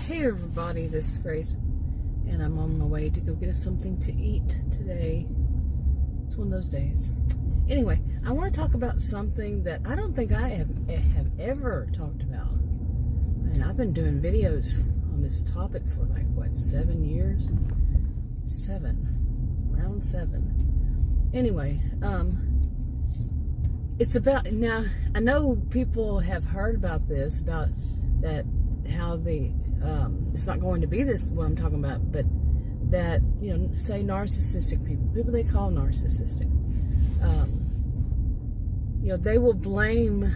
Hey everybody, this is Grace, and I'm on my way to go get us something to eat today. It's one of those days. Anyway, I want to talk about something that I don't think I have ever talked about. And I've been doing videos on this topic for like, what, 7 years? Around seven. Anyway, it's about, now, I know people have heard about this, about that, how the, it's not going to be this, what I'm talking about, but that, you know, say narcissistic people they call narcissistic, you know, they will blame,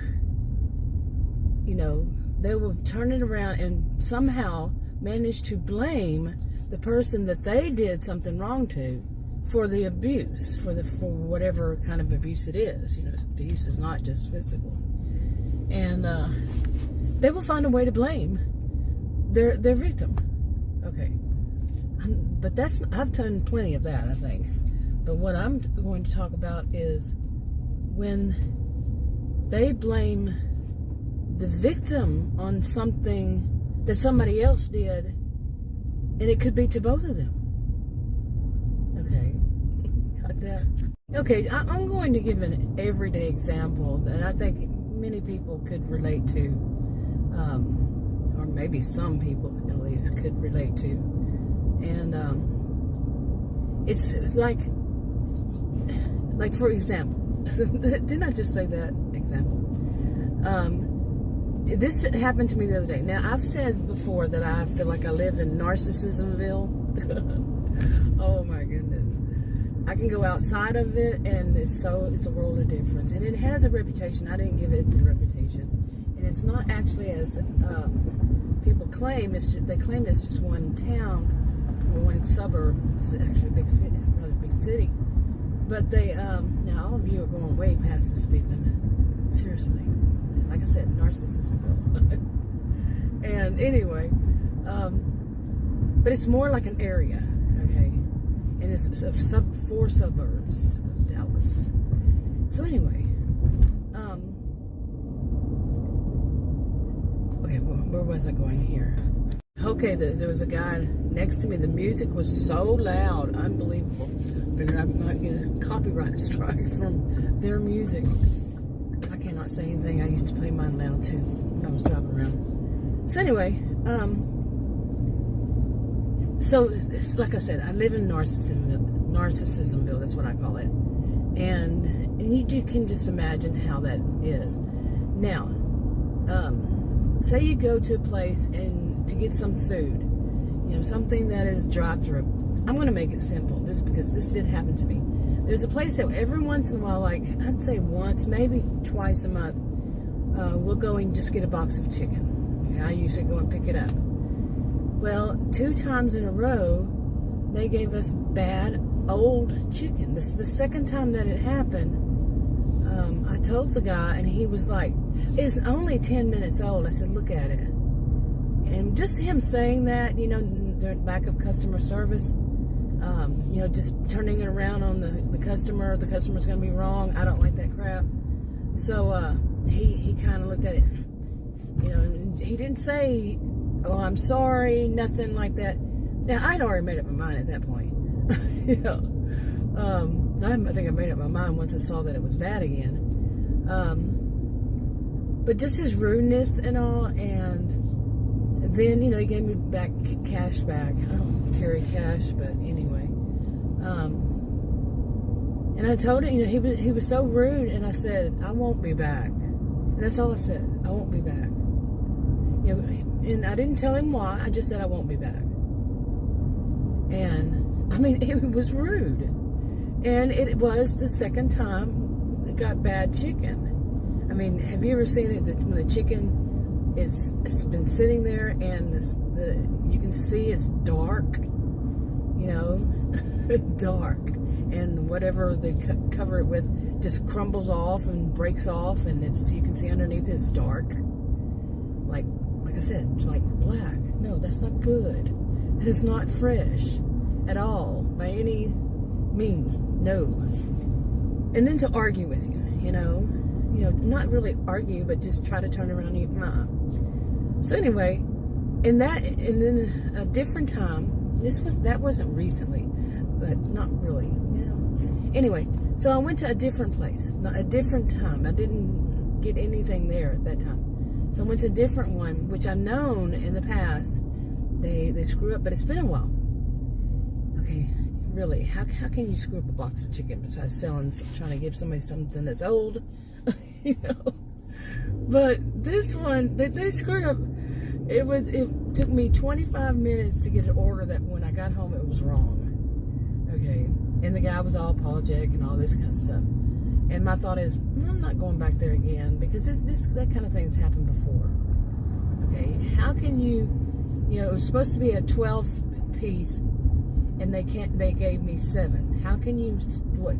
you know, they will turn it around and somehow manage to blame the person that they did something wrong to for the abuse, for whatever kind of abuse it is. You know, abuse is not just physical. And they will find a way to blame their victim. Okay. But that's, I've done plenty of that, I think. But what I'm going to talk about is when they blame the victim on something that somebody else did, and it could be to both of them. Okay. Got that? Okay, I'm going to give an everyday example that I think many people could relate to, or maybe some people at least could relate to. And it's like for example, didn't I just say that example? This happened to me the other day. Now, I've said before that I feel like I live in Narcissismville. Oh my goodness. I can go outside of it and it's a world of difference. And it has a reputation. I didn't give it the reputation. And it's not actually as people claim. They claim it's just one town or one suburb. It's actually a big city, rather big city. But they, now all of you are going way past the speed limit. Seriously. Like I said, Narcissismville. And anyway, but it's more like an area, okay? And it's four suburbs of Dallas. So anyway, okay, where was I going here? Okay, there was a guy next to me. The music was so loud, unbelievable. Figured I might get a copyright strike from their music. I cannot say anything. I used to play mine loud too when I was driving around. So anyway, so it's, like I said, I live in Narcissismville. That's what I call it. And you can just imagine how that is. Now, say you go to a place and to get some food, you know, something that is drive-through. I'm going to make it simple, just because this did happen to me. There's a place that every once in a while, like I'd say once, maybe twice a month, we'll go and just get a box of chicken. Okay, I usually go and pick it up. Well, 2 times in a row, they gave us bad old chicken. This the second time that it happened. I told the guy, and he was like, "It's only 10 minutes old." I said, "Look at it." And just him saying that, you know, the lack of customer service. You know, just turning it around on the customer. The customer's going to be wrong. I don't like that crap. So he kind of looked at it, you know, and he didn't say, "Oh, I'm sorry," nothing like that. Now, I'd already made up my mind at that point. You know, I think I made up my mind once I saw that it was bad again. But just his rudeness and all, and then, you know, he gave me back cash back. I don't carry cash, but anyway. And I told him, you know, he was so rude, and I said, "I won't be back." And that's all I said. I won't be back. You know, and I didn't tell him why. I just said I won't be back. And I mean, it was rude. And it was the second time it got bad chicken. I mean, have you ever seen it when the chicken it's been sitting there and you can see it's dark, you know, dark, and whatever they cover it with just crumbles off and breaks off, and you can see underneath it's dark, like I said, it's like black. No, that's not good. It is not fresh at all by any means. No. And then to argue with you, you know, not really argue, but just try to turn around and So anyway, And then a different time, that wasn't recently, but not really, Anyway, so I went to a different place, a different time. I didn't get anything there at that time. So I went to a different one, which I've known in the past, they screw up, but it's been a while. Okay, really, how can you screw up a box of chicken besides trying to give somebody something that's old, But this one, they screwed up. It took me 25 minutes to get an order that when I got home, it was wrong. Okay, and the guy was all apologetic and all this kind of stuff. And my thought is, I'm not going back there again, because that kind of thing's happened before. Okay, how can you, it was supposed to be a 12 piece, and they gave me 7. How can you,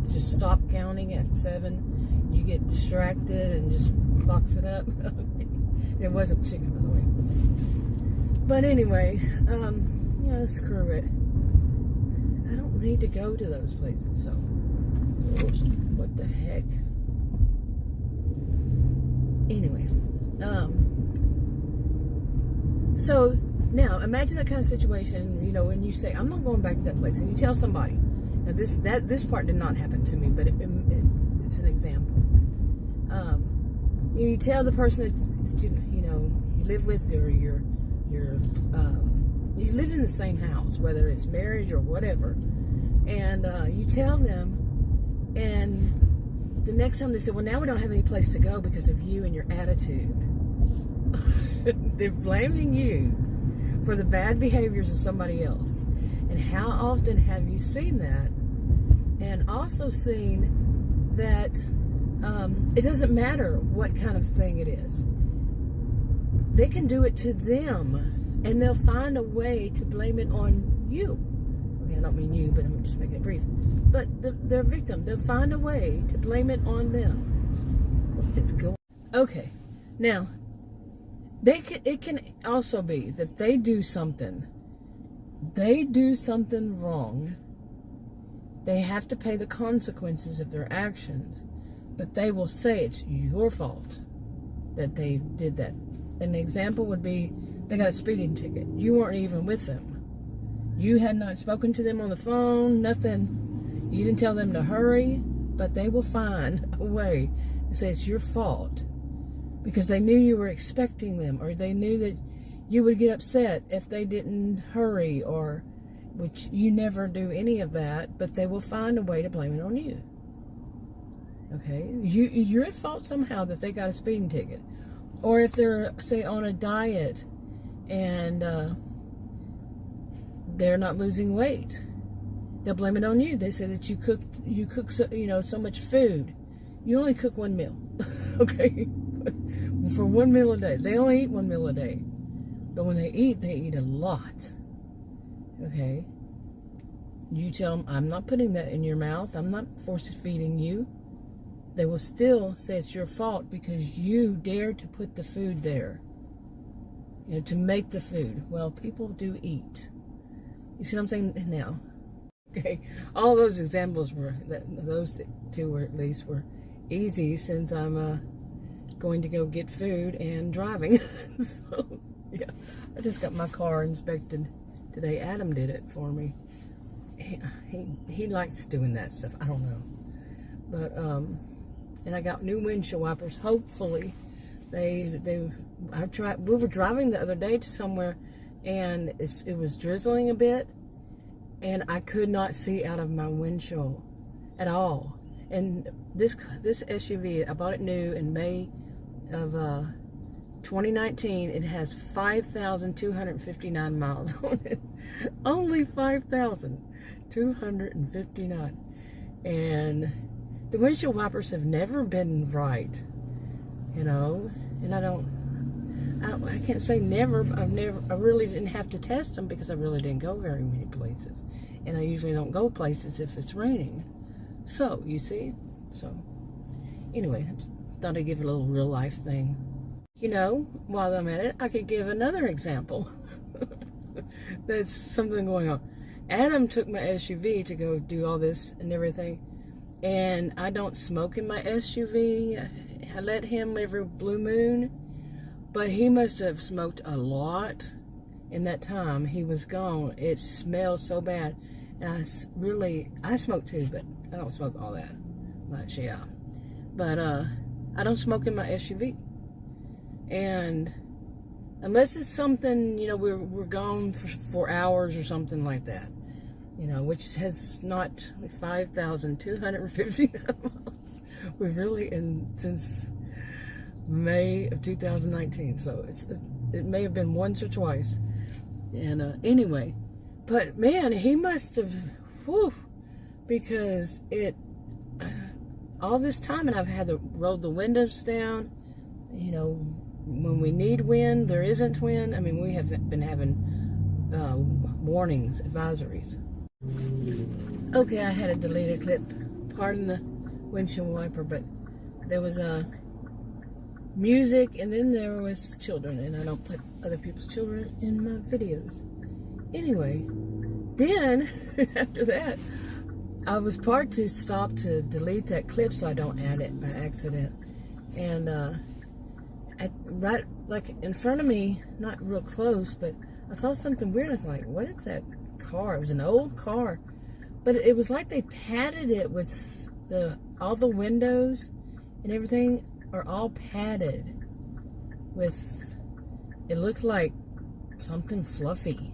just stop counting at 7? You get distracted and just box it up. It wasn't chicken, by the way. But anyway, screw it. I don't need to go to those places, so what the heck. Anyway, so now imagine that kind of situation, when you say, I'm not going back to that place, and you tell somebody. Now this part did not happen to me, but it's an example. You tell the person that you live with, or you live in the same house, whether it's marriage or whatever, and you tell them, and the next time they say, well, now we don't have any place to go because of you and your attitude. They're blaming you for the bad behaviors of somebody else. And how often have you seen that? And also seen that it doesn't matter what kind of thing it is. They can do it to them, and they'll find a way to blame it on you. Okay, I don't mean you, but I'm just making it brief. But their victim, they'll find a way to blame it on them. What is going on? Okay, now, it can also be that they do something wrong. They have to pay the consequences of their actions, but they will say it's your fault that they did that. An example would be, they got a speeding ticket. You weren't even with them. You had not spoken to them on the phone, nothing. You didn't tell them to hurry, but they will find a way to say it's your fault because they knew you were expecting them, or they knew that you would get upset if they didn't hurry, or which you never do any of that, but they will find a way to blame it on you. Okay? You're at fault somehow that they got a speeding ticket. Or if they're, say, on a diet and they're not losing weight, they'll blame it on you. They say that you cook so much food. You only cook one meal, okay? For one meal a day. They only eat one meal a day. But when they eat a lot, okay? You tell them, I'm not putting that in your mouth. I'm not force-feeding you. They will still say it's your fault because you dared to put the food there, to make the food. Well, people do eat. You see what I'm saying now? Okay, all those examples those two were at least were easy, since I'm going to go get food and driving. So yeah, I just got my car inspected today. Adam did it for me. He likes doing that stuff. I don't know, but and I got new windshield wipers. Hopefully, we were driving the other day to somewhere, and it was drizzling a bit, and I could not see out of my windshield at all. And this SUV, I bought it new in May of 2019. It has 5,259 miles on it. Only 5,259, and the windshield wipers have never been right, and I can't say never. I really didn't have to test them because I really didn't go very many places, and I usually don't go places if it's raining. So, you see, anyway, I just thought I'd give a little real life thing. While I'm at it, I could give another example. That's something going on. Adam took my SUV to go do all this and everything, and I don't smoke in my SUV. I let him every blue moon, but he must have smoked a lot, in that time he was gone, it smelled so bad. And I smoke too, but I don't smoke all that much, yeah. But I don't smoke in my SUV. And unless it's something, you know, we're gone for hours or something like that, you know, which has not 5,250 miles. We've really since May of 2019, so it may have been once or twice. And anyway, but man, he must have, whew, because all this time, and I've had to roll the windows down, you know, when we need wind, there isn't wind. I mean, we have been having warnings, advisories. Okay, I had to delete a clip. Pardon the windshield wiper, but there was music, and then there was children, and I don't put other people's children in my videos. Anyway, then after that, I was part to stop to delete that clip so I don't add it by accident. And right, like in front of me, not real close, but I saw something weird. I was like, what is that car? It was an old car, but it was like they padded it with all the windows and everything are all padded with, it looked like something fluffy.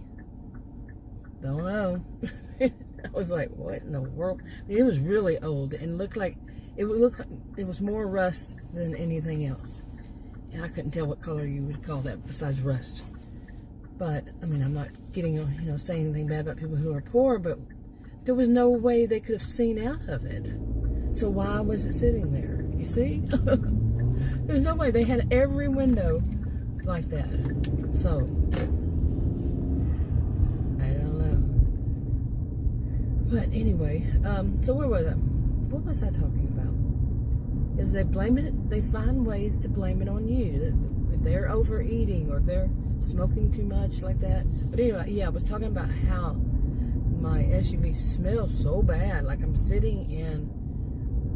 Don't know. I was like, what in the world? It was really old and looked like it was more rust than anything else. And I couldn't tell what color you would call that besides rust. But I mean, I'm not getting, you know, saying anything bad about people who are poor, but there was no way they could have seen out of it. So why was it sitting there? You see? There's no way. They had every window like that. So I don't know. But anyway, so where was I? What was I talking about? Is they blame it? They find ways to blame it on you. If they're overeating or they're smoking too much like that. But anyway, yeah, I was talking about how my SUV smells so bad. Like I'm sitting in,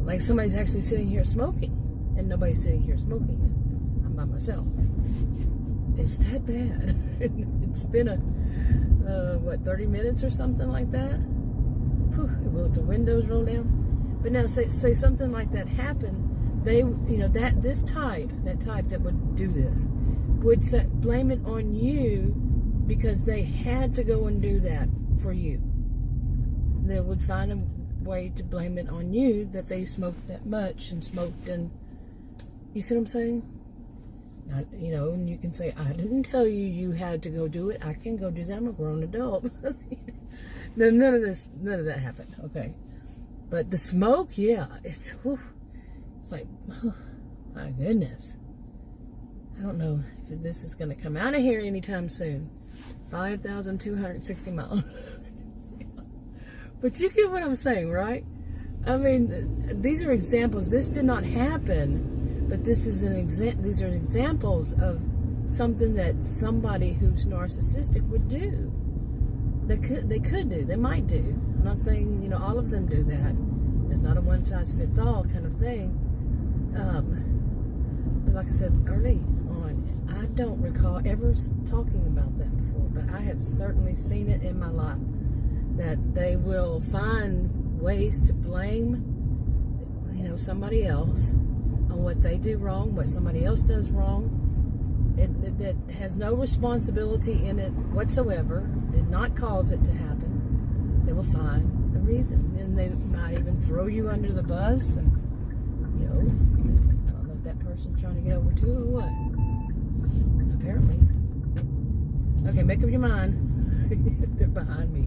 like somebody's actually sitting here smoking, and nobody's sitting here smoking. I'm by myself. It's that bad. It's been what, 30 minutes or something like that. Whew, will the windows roll down? But now, say something like that happened. They, you know, that type that would do this would blame it on you because they had to go and do that for you. They would find a way to blame it on you that they smoked that much and smoked, and you see what I'm saying? You know, and you can say, I didn't tell you you had to go do it. I can go do that. I'm a grown adult. None of that happened. Okay. But the smoke, yeah, it's like, oh, my goodness. I don't know if this is going to come out of here anytime soon. 5,260 miles. But you get what I'm saying, right? I mean, these are examples. This did not happen, but this is these are examples of something that somebody who's narcissistic would do. They could do. They might do. I'm not saying, you know, all of them do that. It's not a one-size-fits-all kind of thing. But like I said early on, I don't recall ever talking about that before, but I have certainly seen it in my life, that they will find ways to blame, you know, somebody else on what they do wrong, what somebody else does wrong. That has no responsibility in it whatsoever, did not cause it to happen. They will find a reason, and they might even throw you under the bus, and, you know, I don't know if that person's trying to get over to or what. Apparently. Okay, make up your mind. They're behind me.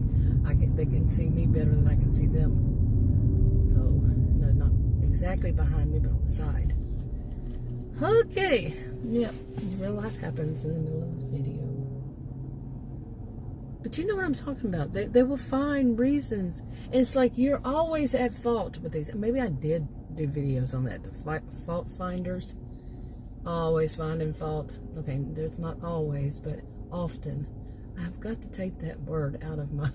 They can see me better than I can see them. So, no, not exactly behind me, but on the side. Okay. Yep. Real life happens in the middle of the video. But you know what I'm talking about. They will find reasons. And it's like you're always at fault with these. Maybe I did do videos on that. The fault finders. Always finding fault. Okay, there's not always, but often. I've got to take that word out of my...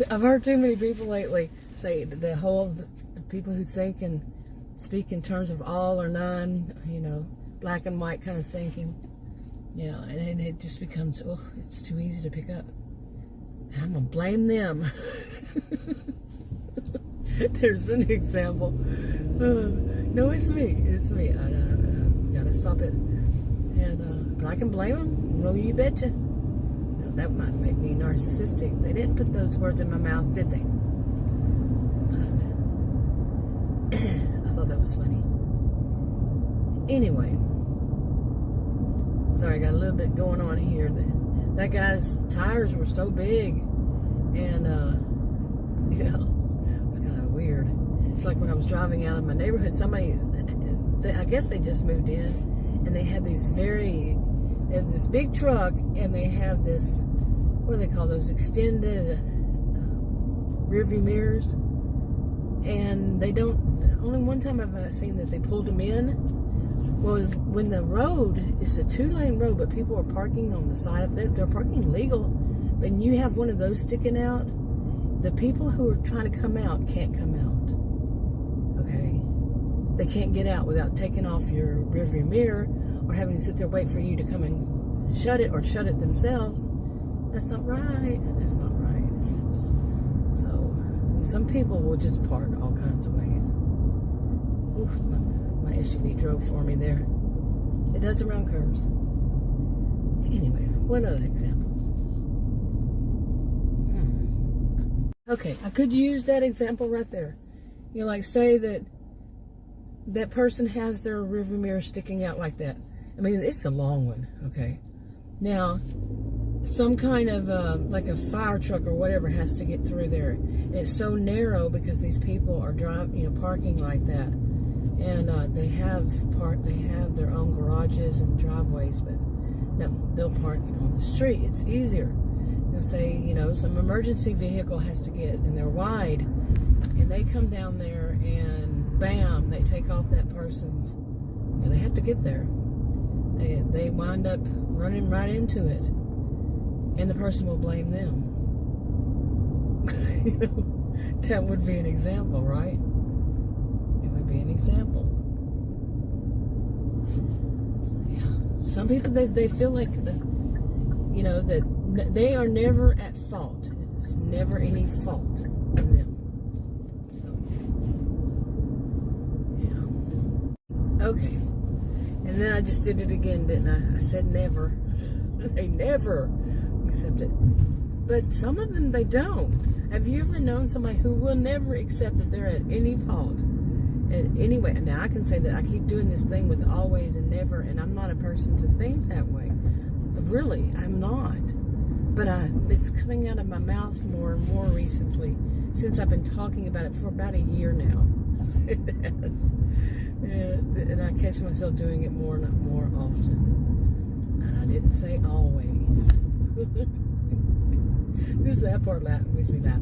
I've heard too many people lately say the people who think and speak in terms of all or none, you know, black and white kind of thinking. Yeah, and it just becomes, oh, it's too easy to pick up. And I'm going to blame them. There's an example. No, it's me. It's me. I got to stop it. And but I can blame them. No, you betcha. Now, that might make me narcissistic. They didn't put those words in my mouth, did they? But I thought that was funny. Anyway. Sorry, I got a little bit going on here. That guy's tires were so big. And, yeah, it's kind of weird. It's like when I was driving out of my neighborhood, somebody, I guess they just moved in, and they had this big truck, and they have this, what do they call those, extended rearview mirrors. And they don't, only one time have I seen that they pulled them in. Well, when the road is a 2-lane road, but people are parking on the side of it, they're parking legal, but you have one of those sticking out, the people who are trying to come out can't come out, okay? They can't get out without taking off your rearview mirror or having to sit there wait for you to come and shut it or shut it themselves. That's not right. That's not right. So, some people will just park all kinds of ways. Oof, my SUV drove for me there. It does around curves. Anyway, what other example? Okay, I could use that example right there. You know, like say that person has their rearview mirror sticking out like that. I mean, it's a long one, okay? Now, some kind of, like a fire truck or whatever has to get through there. And it's so narrow because these people are parking like that. And they have their own garages and driveways, but no, they'll park on the street. It's easier. They'll say, some emergency vehicle has to get, and they're wide, and they come down there, and bam, they take off that person's. They have to get there. They wind up running right into it, and the person will blame them. That would be an example, right? Be an example. Yeah. Some people they feel like that they are never at fault. It's never any fault in them. So, yeah. Okay. And then I just did it again, didn't I? I said never. They never accept it. But some of them, they don't. Have you ever known somebody who will never accept that they're at any fault? And anyway, now I can say that I keep doing this thing with always and never, and I'm not a person to think that way. Really, I'm not. But it's coming out of my mouth more and more recently, since I've been talking about it for about a year now. It has. And I catch myself doing it more and more often. And I didn't say always. That part makes me laugh.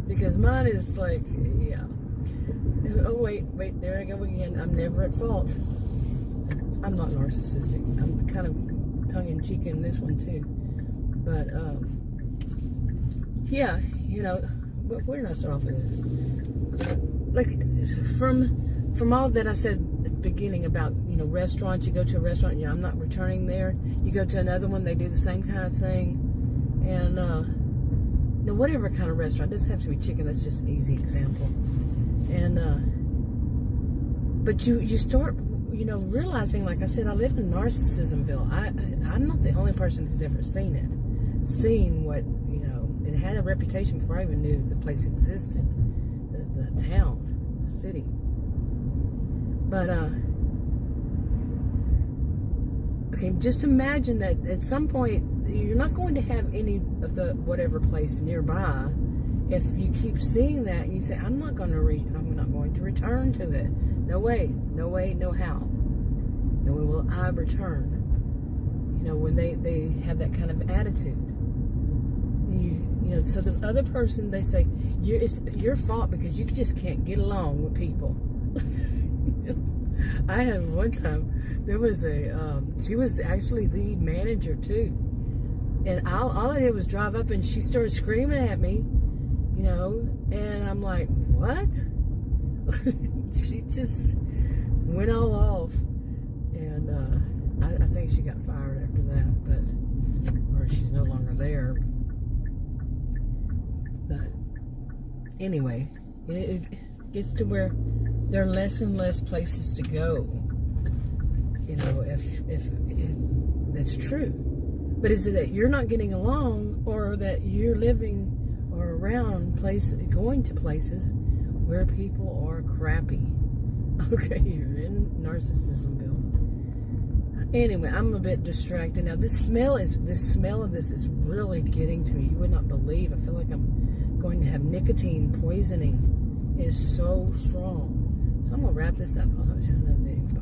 Because mine is like, yeah. Oh, wait, there I go again. I'm never at fault. I'm not narcissistic. I'm kind of tongue-in-cheek in this one, too. But, yeah, where did I start off with this? Like, from all that I said at the beginning about, restaurants, you go to a restaurant, I'm not returning there. You go to another one, they do the same kind of thing. And, whatever kind of restaurant, it doesn't have to be chicken, that's just an easy example. And, but you start, realizing, like I said, I live in Narcissismville. I'm not the only person who's ever seen it. Seen what, it had a reputation before I even knew the place existed. The town, the city. But, okay, just imagine that at some point, you're not going to have any of the whatever place nearby. If you keep seeing that and you say, I'm not going to return to it. No way, no how. And when will I return? When they have that kind of attitude. So the other person, they say, it's your fault because you just can't get along with people. I had one time, there was she was actually the manager too. And all I did was drive up and she started screaming at me, and I'm like, what? She just went all off. And I think she got fired after that, but, or she's no longer there. But anyway, it gets to where there are less and less places to go. You know, if that's true. But is it that you're not getting along, or that you're living or around going to places where people are crappy? Okay, you're in Narcissismville. Anyway, I'm a bit distracted now. This smell of this is really getting to me. You would not believe. I feel like I'm going to have nicotine poisoning. It is so strong. So I'm gonna wrap this up. I'll talk to you in another